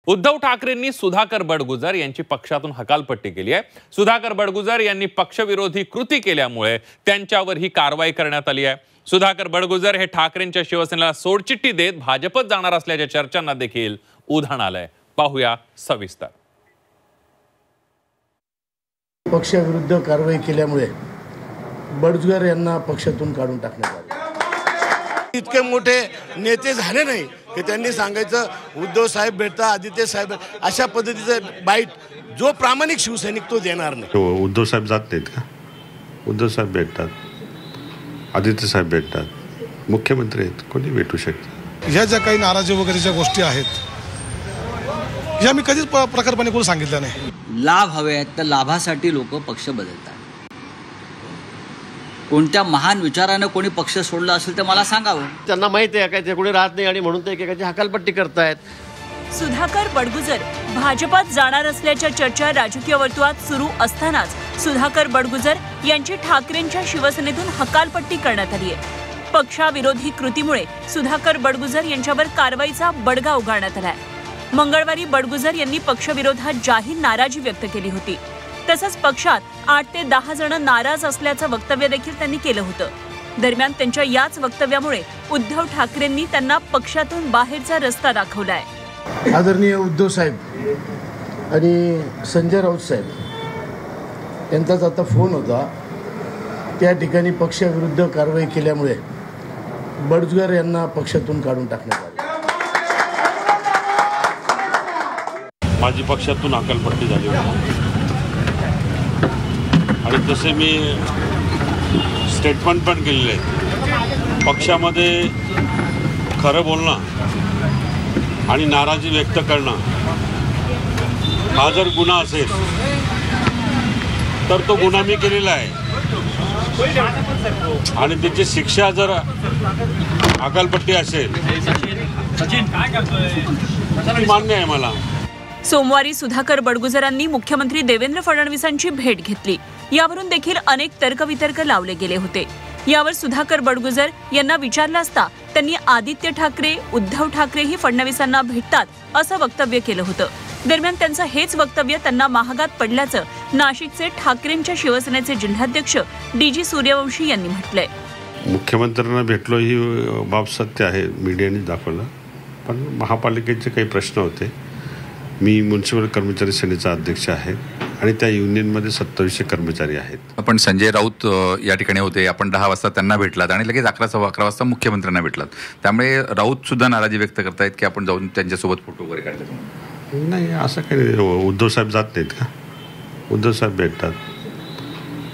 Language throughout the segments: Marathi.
उद्धव ठाकरेंनी सुधाकर बडगुजर यांची पक्षातून हकालपट्टी केली आहे। सुधाकर बडगुजर यांनी पक्षविरोधी कृती केल्यामुळे त्यांच्यावर ही कारवाई करण्यात आली आहे। सुधाकर बडगुजर हे ठाकरेंच्या शिवसेनेला सोडचिठ्ठी देत भाजपत जाणार असल्याच्या चर्चांना देखील उधाण आलंय। पाहूया सविस्तर। पक्षाविरुद्ध कारवाई केल्यामुळे बडगुजर यांना पक्षातून काढून टाकण्यात आले। इतके मोठे नेते झाले नाही की त्यांनी सांगायचं उद्धव साहेब भेटता आदित्य साहेब अशा पद्धतीचं बाईट जो प्रामाणिक शिवसैनिक तो देणार नाही। उद्धव साहेब जात नाहीत का? उद्धव साहेब भेटतात, आदित्य साहेब भेटतात, मुख्यमंत्री आहेत, कोणी भेटू शकतं। ह्या ज्या काही नाराजी वगैरेच्या गोष्टी आहेत या मी कधीच प्रखरपणे कोणी सांगितलं नाही। लाभ हवे आहेत तर लाभासाठी लोक पक्ष बदलतात। कोणत्या महान विचारानं कोणी पक्ष सोडला असेल तर मला सांगावं। त्यांना माहिती आहे काय ते कोणी राहत नाही आणि म्हणून ते एकेकाची हकालपट्टी करतायत। सुधाकर बडगुजर भाजपात जाणार असल्याच्या चर्चा राजकीय वर्तुळात सुरू असतानाच सुधाकर बडगुजर यांची ठाकरेंच्या शिवसेनेतून हकालपट्टी करण्यात आली आहे। पक्षाविरोधी कृतीमुळे सुधाकर बडगुजर यांच्यावर कारवाईचा बडगा उगारण्यात आलाय। मंगळवारी बडगुजर यांनी पक्षविरोधात जाहीर नाराजी व्यक्त केली होती। तसंच पक्षात 8 ते 10 जण नाराज असल्याचं वक्तव्य देखील त्यांनी केलं होतं। दरम्यान त्यांच्या याच वक्तव्यामुळे उद्धव ठाकरेंनी त्यांना पक्षातून बाहेरचा रस्ता दाखवलाय। आदरणीय उद्धव साहेब आणि संजय राऊत साहेब यांचाच आता फोन होता। त्या ठिकाणी पक्षाविरुद्ध कारवाई केल्यामुळे बडगुजर यांना पक्षातून काढून टाकण्यात आले। माझी पक्षातून हकालपट्टी झाली होती आणि तसे मी स्टेटमेंट पण केलेले आहे। पक्षामध्ये खरं बोलणं आणि नाराजी व्यक्त करणं हा जर गुन्हा असेल तर तो गुन्हा मी केलेला आहे आणि त्याची शिक्षा जर हकालपट्टी असेल मान्य आहे मला। सोमवारी सुधाकर बडगुजरांनी मुख्यमंत्री देवेंद्र फडणवीसांची भेट घेतली। यावरून देखील अनेक तर्कवितर्क लावले गेले होते। यावर सुधाकर बडगुजर यांना विचारलं असता त्यांनी आदित्य ठाकरे, उद्धव ठाकरेही फडणवीसांना भेटतात असं वक्तव्य केलं होतं। दरम्यान त्यांचं हेच वक्तव्य त्यांना महागात पडल्याचं नाशिकचे ठाकरेंच्या शिवसेनेचे जिल्हाध्यक्ष DG सूर्यवंशी यांनी म्हटलंय। मुख्यमंत्र्यांना भेटलो ही बाब सत्य आहे, मीडियाने दाखवलं, पण महापालिकेचे काही प्रश्न होते। मी म्युनिसिपल कर्मचारी सेनेचा अध्यक्ष आहे आणि त्या युनियनमध्ये 2700 कर्मचारी आहेत। आपण संजय राऊत या ठिकाणी होते, आपण 10 वाजता त्यांना भेटलात आणि लगेच 11 वाजता मुख्यमंत्र्यांना भेटलात। त्यामुळे राऊत सुद्धा नाराजी व्यक्त करतायत की आपण जाऊन त्यांच्यासोबत फोटो वगैरे काढले। नाही, असं काही नाही। उद्धव साहेब जात नाहीत का? उद्धव साहेब भेटतात,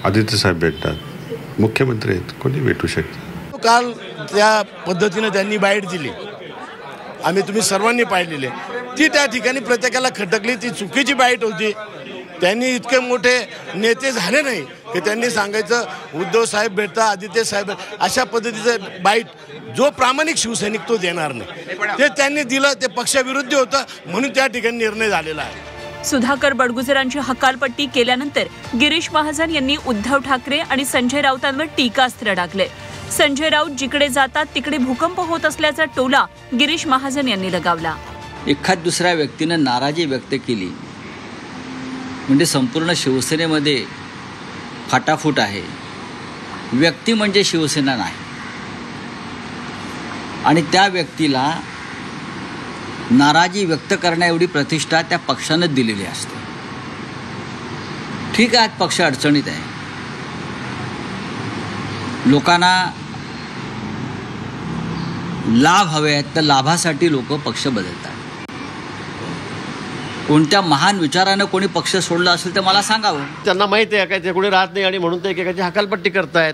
आदित्य साहेब भेटतात, मुख्यमंत्री आहेत, कोणी भेटू शकतं। काल त्या पद्धतीने त्यांनी बाईट दिली, आम्ही तुम्ही सर्वांनी पाहिलेले। ती त्या ठिकाणी प्रत्येकाला खटकली, ती चुकीची बाईट होती। त्यांनी इतके मोठे नेते झाले नाही की त्यांनी सांगायचं उद्धव साहेब भेटता आदित्य साहेब अशा पद्धतीचं बाईट जो प्रामाणिक शिवसैनिक तो देणार नाही। ते त्यांनी दिलं, ते पक्षाविरुद्ध होतं म्हणून त्या ठिकाणी निर्णय झालेला आहे। सुधाकर बडगुजरांची हकालपट्टी केल्यानंतर गिरीश महाजन यांनी उद्धव ठाकरे आणि संजय राऊतांवर टीकास्त्र डागले। संजय राऊत जिकडे जातात तिकडे भूकंप होत असल्याचा टोला गिरीश महाजन यांनी लगावला। एखाद दुसऱ्या व्यक्तीनं नाराजी व्यक्त केली म्हणजे संपूर्ण शिवसेनेमध्ये फाटाफूट आहे। व्यक्ती म्हणजे शिवसेना नाही आणि त्या व्यक्तीला नाराजी व्यक्त करण्या एवढी प्रतिष्ठा त्या पक्षानं दिलेली असते। ठीक आहे, पक्ष अडचणीत आहे, लोकांना लाभ हवे आहेत तर लाभासाठी लोक पक्ष बदलतात। कोणत्या महान विचारानं कोणी पक्ष सोडला असेल तर मला सांगावं। त्यांना माहिती आहे काय ते कोणी राहत नाही आणि म्हणून ते एकेकाची हकालपट्टी करतायत।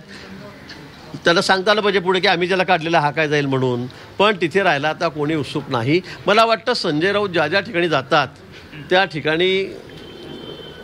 त्याला सांगता आलं पाहिजे पुढे की आम्ही ज्याला काढलेला हा काय जाईल म्हणून, पण तिथे राहायला आता कोणी उत्सुक नाही। मला वाटतं संजय राऊत ज्या ज्या ठिकाणी जातात त्या ठिकाणी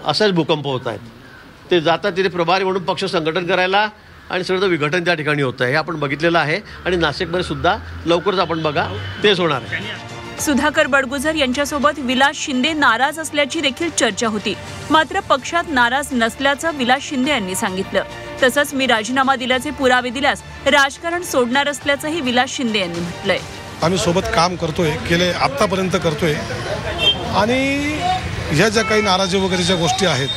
असाच भूकंप होत आहेत। ते जातात तिथे प्रभारी म्हणून पक्ष संघटन करायला आणि सगळं विघटन त्या ठिकाणी होतं आहे, हे आपण बघितलेलं आहे आणि नाशिकमध्ये सुद्धा लवकरच आपण बघा तेच होणार आहे। सुधाकर बडगुजर यांच्यासोबत विलास शिंदे नाराज असल्याची देखील चर्चा होती। मात्र पक्षात नाराज नसल्याचं विलास शिंदे यांनी सांगितलं। तसंच मी राजीनामा दिल्याचे पुरावे दिल्यास राजकारण सोडणार असल्याचंही विलास शिंदे यांनी म्हटलंय। आम्ही सोबत काम करतोय, केले आतापर्यंत करतोय आणि ह्या ज्या काही नाराजी वगैरे ज्या गोष्टी आहेत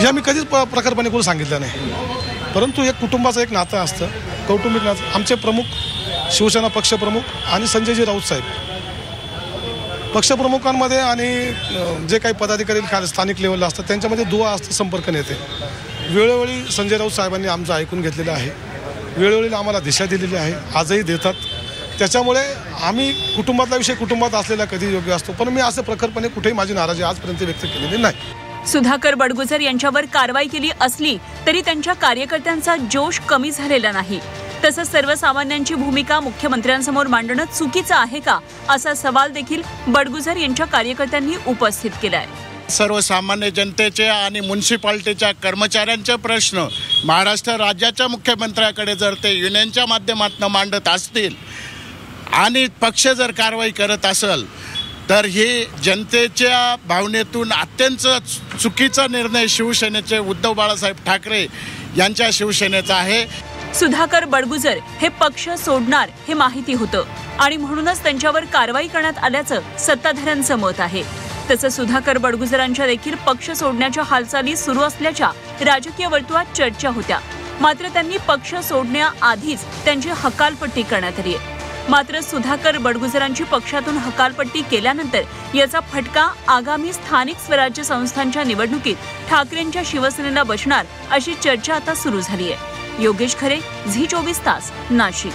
ह्या मी कधीच प्रखरपणे कोणी सांगितल्या नाही, परंतु एक कुटुंबाचं एक नातं असतं, कौटुंबिक नातं. आमचे प्रमुख शिवसेना पक्षप्रमुख आणि संजयजी राऊत साहेब पक्षप्रमुखांमध्ये आणि जे काही पदाधिकारी स्थानिक लेवलला असतात त्यांच्यामध्ये दुवा असतं, संपर्क नेते. वेळोवेळी संजय राऊत साहेबांनी आमचं ऐकून घेतलेलं आहे, वेळोवेळी आम्हाला दिशा दिलेली आहे, आजही देतात. त्याच्यामुळे आम्ही कुटुंबातला विषय कुटुंबात असलेला कधी योग्य असतो, पण मी असं प्रखरपणे कुठेही माझी नाराजी आजपर्यंत व्यक्त केलेली नाही. सुधाकर बडगुजर यांच्यावर कारवाई केली असली तरी त्यांच्या कार्यकर्त्यांचा जोश कमी झालेला नाही. तसंच सर्वसामान्यांची भूमिका मुख्यमंत्र्यांसमोर मांडणं चुकीचं आहे का, असा सवाल देखील बडगुजर यांच्या कार्यकर्त्यांनी उपस्थित केलाय. सर्वसामान्य जनतेचे आणि म्युन्सिपाल्टीच्या कर्मचाऱ्यांचे प्रश्न महाराष्ट्र राज्याच्या मुख्यमंत्र्याकडे जर ते युनियनच्या माध्यमातून मांडत असतील आणि पक्ष जर कारवाई करत असेल तर हे जनतेच्या भावनेतून अत्यंत चुकीचा निर्णय शिवसेनेचे उद्धव बाळासाहेब ठाकरे यांच्या शिवसेनेचा आहे. सुधाकर बडगुजर हे पक्ष सोडणार हे माहिती होतं आणि म्हणूनच त्यांच्यावर कारवाई करण्यात आल्याचं सत्ताधाऱ्यांचं मत आहे. तसंच सुधाकर बडगुजरांच्या देखील पक्ष सोडण्याच्या हालचाली सुरू असल्याच्या राजकीय वर्तुळात चर्चा होत्या. मात्र त्यांनी पक्ष सोडण्याआधीच त्यांची हकालपट्टी करण्यात आली आहे. मात्र सुधाकर बडगुजरांची पक्षातून हकालपट्टी केल्यानंतर याचा फटका आगामी स्थानिक स्वराज्य संस्थांच्या निवडणुकीत ठाकरेंच्या शिवसेनेला बसणार अशी चर्चा आता सुरू झाली आहे. योगेश खरे, झी 24 तास, नाशिक.